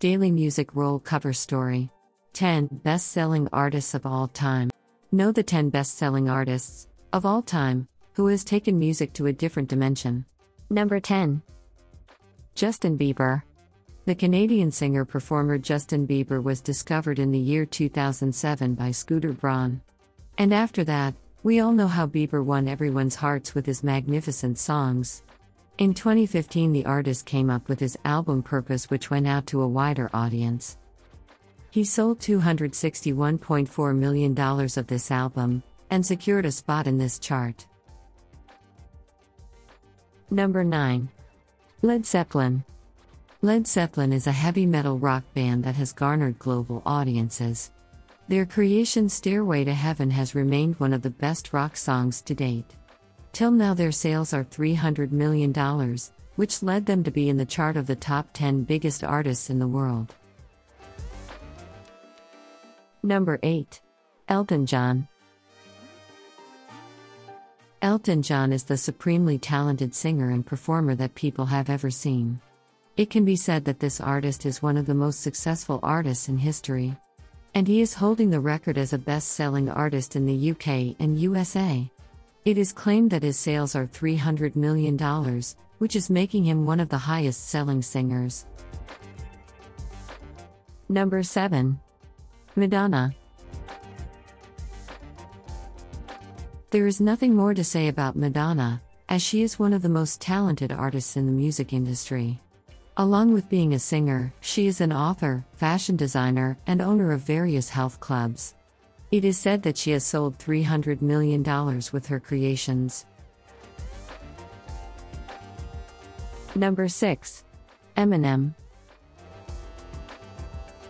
Daily Music Roll Cover Story. 10 Best-Selling Artists of All Time. Know the 10 best-selling artists of all time who has taken music to a different dimension. Number 10. Justin Bieber. The Canadian singer-performer Justin Bieber was discovered in the year 2007 by Scooter Braun. And after that, we all know how Bieber won everyone's hearts with his magnificent songs. In 2015, the artist came up with his album Purpose, which went out to a wider audience. He sold $261.4 million of this album and secured a spot in this chart. Number 9. Led Zeppelin. Led Zeppelin is a heavy metal rock band that has garnered global audiences. Their creation Stairway to Heaven has remained one of the best rock songs to date. Till now their sales are $300 million, which led them to be in the chart of the top 10 biggest artists in the world. Number 8. Elton John. Elton John is the supremely talented singer and performer that people have ever seen. It can be said that this artist is one of the most successful artists in history. And he is holding the record as a best-selling artist in the UK and USA. It is claimed that his sales are $300 million, which is making him one of the highest-selling singers. Number 7. Madonna. There is nothing more to say about Madonna, as she is one of the most talented artists in the music industry. Along with being a singer, she is an author, fashion designer, and owner of various health clubs. It is said that she has sold $300 million with her creations. Number 6. Eminem.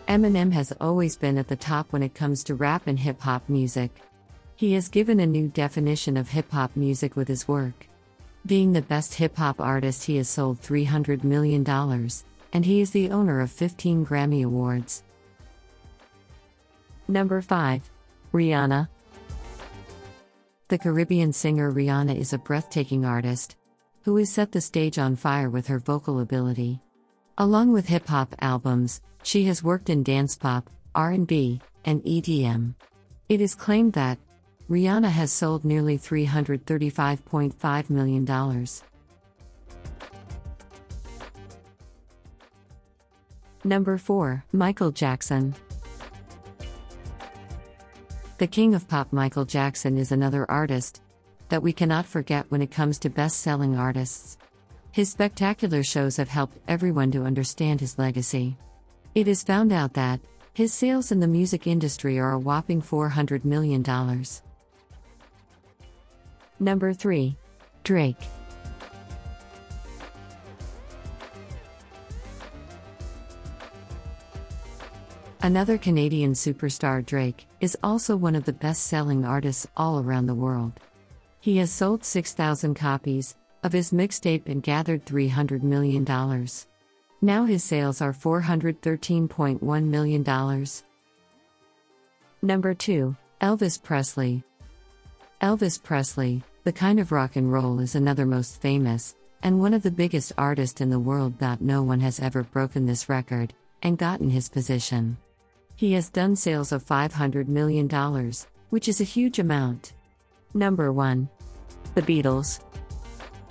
Eminem has always been at the top when it comes to rap and hip-hop music. He has given a new definition of hip-hop music with his work. Being the best hip-hop artist, he has sold $300 million, and he is the owner of 15 Grammy Awards. Number 5. Rihanna. The Caribbean singer Rihanna is a breathtaking artist who has set the stage on fire with her vocal ability. Along with hip-hop albums, she has worked in dance pop, R&B, and EDM. It is claimed that Rihanna has sold nearly $335.5 million. Number 4. Michael Jackson. The king of pop Michael Jackson is another artist that we cannot forget when it comes to best-selling artists. His spectacular shows have helped everyone to understand his legacy. It is found out that his sales in the music industry are a whopping $400 million. Number 3. Drake. Another Canadian superstar, Drake, is also one of the best-selling artists all around the world. He has sold 6,000 copies of his mixtape and gathered $300 million. Now his sales are $413.1 million. Number 2. Elvis Presley. Elvis Presley, the kind of rock and roll, is another most famous and one of the biggest artists in the world. No one has ever broken this record and gotten his position. He has done sales of $500 million, which is a huge amount. Number 1. The Beatles.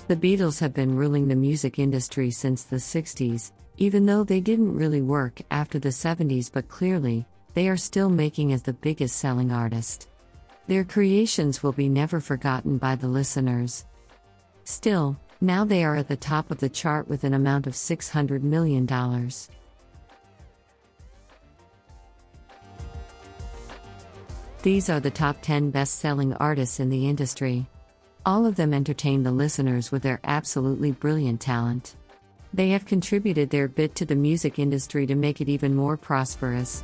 The Beatles have been ruling the music industry since the 60s, even though they didn't really work after the 70s, but clearly, they are still making as the biggest selling artist. Their creations will be never forgotten by the listeners. Still, now they are at the top of the chart with an amount of $600 million. These are the top 10 best-selling artists in the industry. All of them entertain the listeners with their absolutely brilliant talent. They have contributed their bit to the music industry to make it even more prosperous.